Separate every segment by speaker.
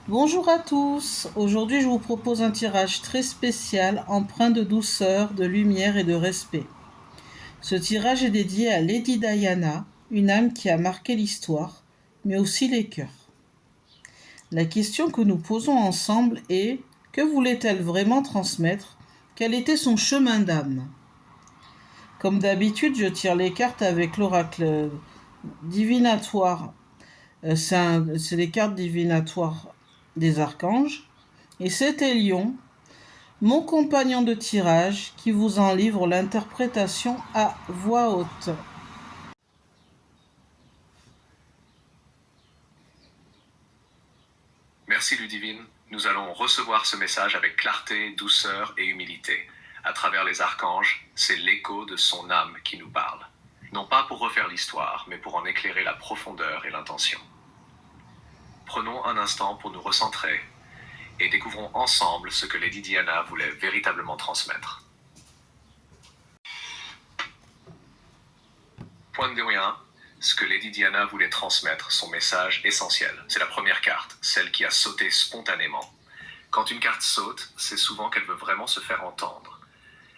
Speaker 1: Bonjour à tous. Aujourd'hui, je vous propose un tirage très spécial, empreint de douceur, de lumière et de respect. Ce tirage est dédié à Lady Diana, une âme qui a marqué l'histoire, mais aussi les cœurs. La question que nous posons ensemble est: que voulait-elle vraiment transmettre? Quel était son chemin d'âme? Comme d'habitude, je tire les cartes avec l'oracle divinatoire. C'est les cartes divinatoires des archanges. Et c'est Élion, mon compagnon de tirage, qui vous en livre l'interprétation à voix haute.
Speaker 2: Merci Ludivine, nous allons recevoir ce message avec clarté, douceur et humilité. À travers les archanges, c'est l'écho de son âme qui nous parle. Non pas pour refaire l'histoire, mais pour en éclairer la profondeur et l'intention. Prenons un instant pour nous recentrer et découvrons ensemble ce que Lady Diana voulait véritablement transmettre. Point de 1. Ce que Lady Diana voulait transmettre, son message essentiel. C'est la première carte, celle qui a sauté spontanément. Quand une carte saute, c'est souvent qu'elle veut vraiment se faire entendre.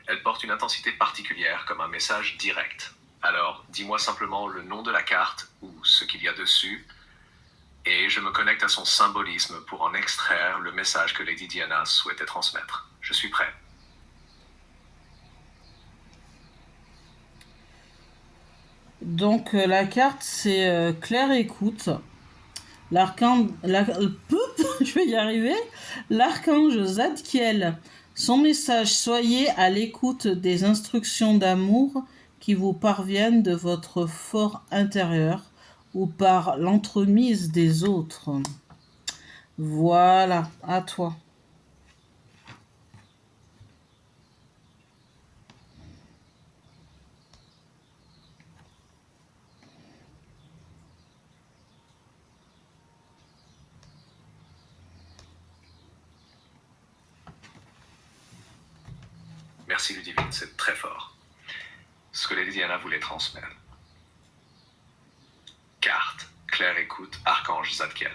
Speaker 2: Elle porte une intensité particulière comme un message direct. Alors, dis-moi simplement le nom de la carte ou ce qu'il y a dessus, et je me connecte à son symbolisme pour en extraire le message que Lady Diana souhaitait transmettre. Je suis prêt.
Speaker 1: Donc la carte, c'est Claire écoute. L'archange, je vais y arriver. L'archange Zadkiel. Son message: soyez à l'écoute des instructions d'amour qui vous parviennent de votre fort intérieur ou par l'entremise des autres. Voilà, à toi.
Speaker 2: Merci Ludivine, c'est très fort. Ce que Lady Diana voulait transmettre. Carte, Claire écoute, Archange Zadkiel.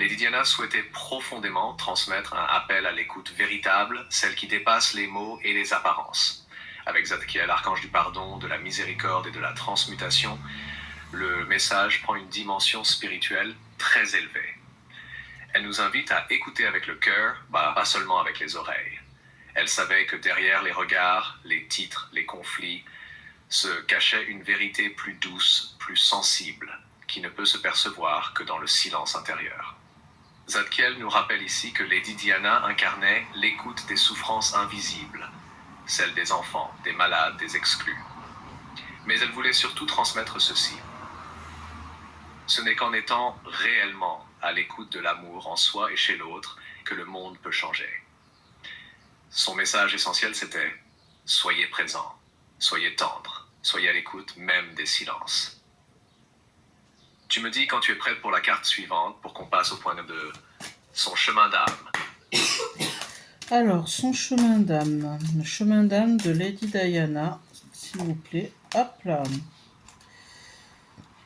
Speaker 2: Lady Diana souhaitait profondément transmettre un appel à l'écoute véritable, celle qui dépasse les mots et les apparences. Avec Zadkiel, archange du pardon, de la miséricorde et de la transmutation, le message prend une dimension spirituelle très élevée. Elle nous invite à écouter avec le cœur, pas seulement avec les oreilles. Elle savait que derrière les regards, les titres, les conflits, se cachait une vérité plus douce, plus sensible, qui ne peut se percevoir que dans le silence intérieur. Zadkiel nous rappelle ici que Lady Diana incarnait l'écoute des souffrances invisibles, celles des enfants, des malades, des exclus. Mais elle voulait surtout transmettre ceci. Ce n'est qu'en étant réellement à l'écoute de l'amour en soi et chez l'autre que le monde peut changer. Son message essentiel, c'était « Soyez présents, soyez tendres, soyez à l'écoute même des silences ». Tu me dis quand tu es prête pour la carte suivante, pour qu'on passe au point de son chemin d'âme.
Speaker 1: Alors, son chemin d'âme. Le chemin d'âme de Lady Diana, s'il vous plaît. Hop là.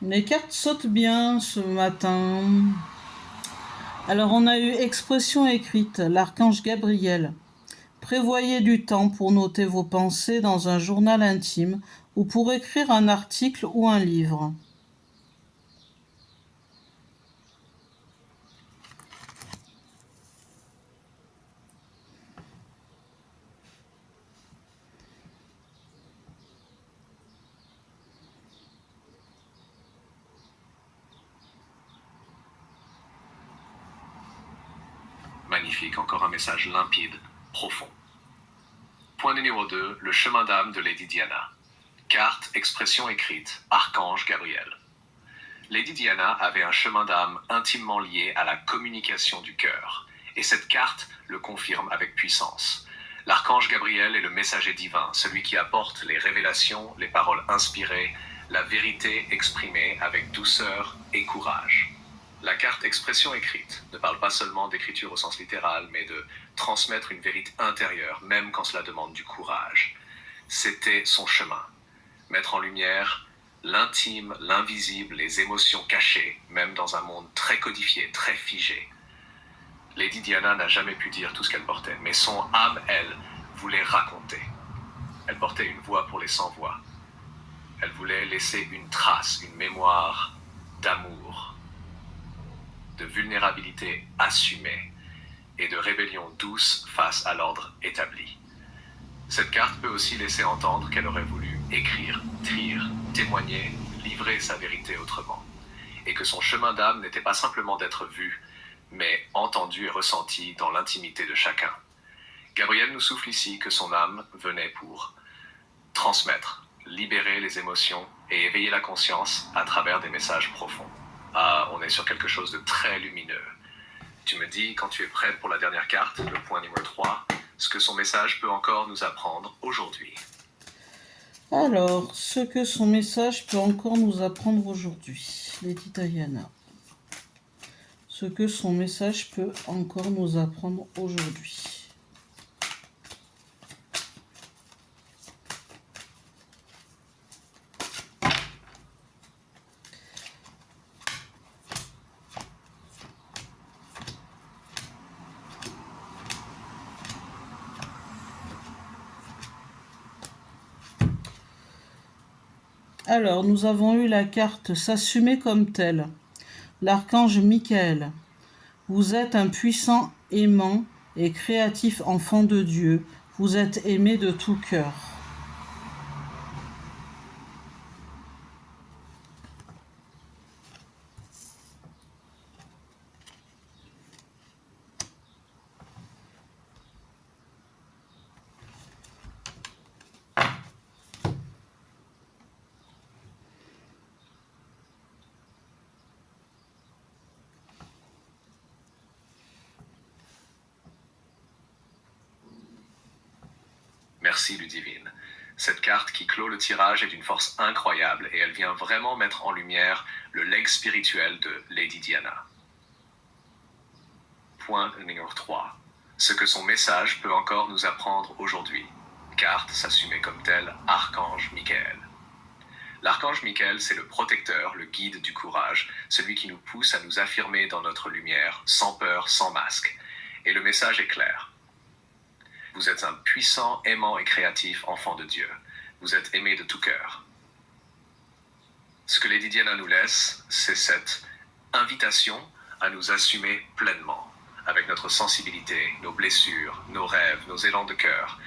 Speaker 1: Les cartes sautent bien ce matin. Alors, on a eu expression écrite, l'archange Gabriel. Prévoyez du temps pour noter vos pensées dans un journal intime ou pour écrire un article ou un livre.
Speaker 2: Magnifique, encore un message limpide, profond. Point numéro 2, le chemin d'âme de Lady Diana. Carte, expression écrite, archange Gabriel. Lady Diana avait un chemin d'âme intimement lié à la communication du cœur, et cette carte le confirme avec puissance. L'archange Gabriel est le messager divin, celui qui apporte les révélations, les paroles inspirées, la vérité exprimée avec douceur et courage. La carte expression écrite ne parle pas seulement d'écriture au sens littéral, mais de transmettre une vérité intérieure, même quand cela demande du courage. C'était son chemin. Mettre en lumière l'intime, l'invisible, les émotions cachées, même dans un monde très codifié, très figé. Lady Diana n'a jamais pu dire tout ce qu'elle portait, mais son âme, elle, voulait raconter. Elle portait une voix pour les sans-voix. Elle voulait laisser une trace, une mémoire d'amour, de vulnérabilité assumée et de rébellion douce face à l'ordre établi. Cette carte peut aussi laisser entendre qu'elle aurait voulu écrire, témoigner, livrer sa vérité autrement, et que son chemin d'âme n'était pas simplement d'être vu, mais entendu et ressenti dans l'intimité de chacun. Gabriel nous souffle ici que son âme venait pour transmettre, libérer les émotions et éveiller la conscience à travers des messages profonds. Ah, on est sur quelque chose de très lumineux. Tu me dis, quand tu es prête pour la dernière carte, le point numéro 3, ce que son message peut encore nous apprendre aujourd'hui.
Speaker 1: Alors, ce que son message peut encore nous apprendre aujourd'hui, Lady Diana. Ce que son message peut encore nous apprendre aujourd'hui. Alors, nous avons eu la carte s'assumer comme tel. L'archange Michael. Vous êtes un puissant, aimant et créatif enfant de Dieu. Vous êtes aimé de tout cœur.
Speaker 2: Merci Ludivine. Cette carte qui clôt le tirage est d'une force incroyable et elle vient vraiment mettre en lumière le legs spirituel de Lady Diana. Point numéro 3. Ce que son message peut encore nous apprendre aujourd'hui. Carte s'assumer comme tel, Archange Michael. L'archange Michael, c'est le protecteur, le guide du courage, celui qui nous pousse à nous affirmer dans notre lumière, sans peur, sans masque. Et le message est clair. Vous êtes un puissant, aimant et créatif enfant de Dieu. Vous êtes aimé de tout cœur. Ce que Lady Diana nous laisse, c'est cette invitation à nous assumer pleinement, avec notre sensibilité, nos blessures, nos rêves, nos élans de cœur,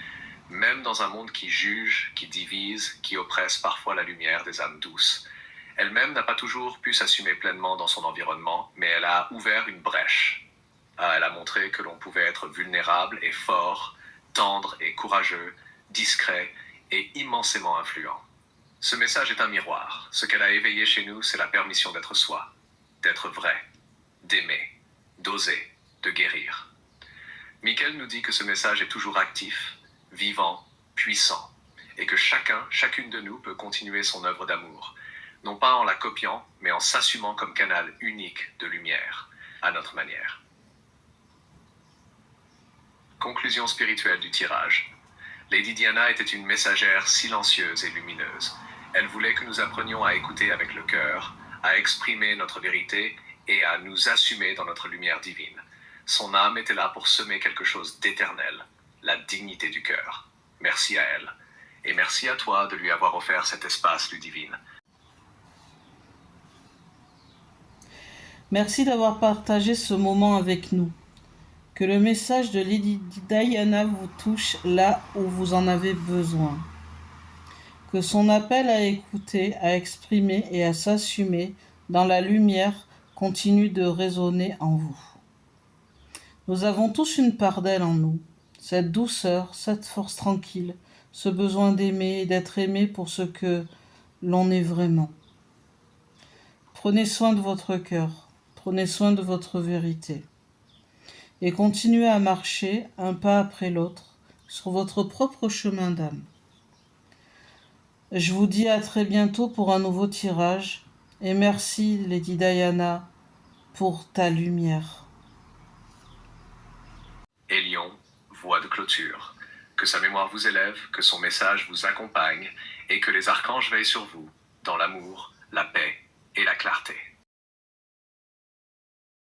Speaker 2: même dans un monde qui juge, qui divise, qui oppresse parfois la lumière des âmes douces. Elle-même n'a pas toujours pu s'assumer pleinement dans son environnement, mais elle a ouvert une brèche. Elle a montré que l'on pouvait être vulnérable et fort, tendre et courageux, discret et immensément influent. Ce message est un miroir. Ce qu'elle a éveillé chez nous, c'est la permission d'être soi, d'être vrai, d'aimer, d'oser, de guérir. Michael nous dit que ce message est toujours actif, vivant, puissant, et que chacune de nous peut continuer son œuvre d'amour, non pas en la copiant, mais en s'assumant comme canal unique de lumière, à notre manière. Conclusion spirituelle du tirage. Lady Diana était une messagère silencieuse et lumineuse. Elle voulait que nous apprenions à écouter avec le cœur, à exprimer notre vérité et à nous assumer dans notre lumière divine. Son âme était là pour semer quelque chose d'éternel, la dignité du cœur. Merci à elle. Et merci à toi de lui avoir offert cet espace, Ludivine.
Speaker 1: Merci d'avoir partagé ce moment avec nous. Que le message de Lady Diana vous touche là où vous en avez besoin. Que son appel à écouter, à exprimer et à s'assumer dans la lumière continue de résonner en vous. Nous avons tous une part d'elle en nous, cette douceur, cette force tranquille, ce besoin d'aimer et d'être aimé pour ce que l'on est vraiment. Prenez soin de votre cœur, prenez soin de votre vérité. Et continuez à marcher un pas après l'autre sur votre propre chemin d'âme. Je vous dis à très bientôt pour un nouveau tirage et merci Lady Diana pour ta lumière.
Speaker 2: Élion, voix de clôture. Que sa mémoire vous élève, que son message vous accompagne et que les archanges veillent sur vous. dans l'amour, la paix et la clarté.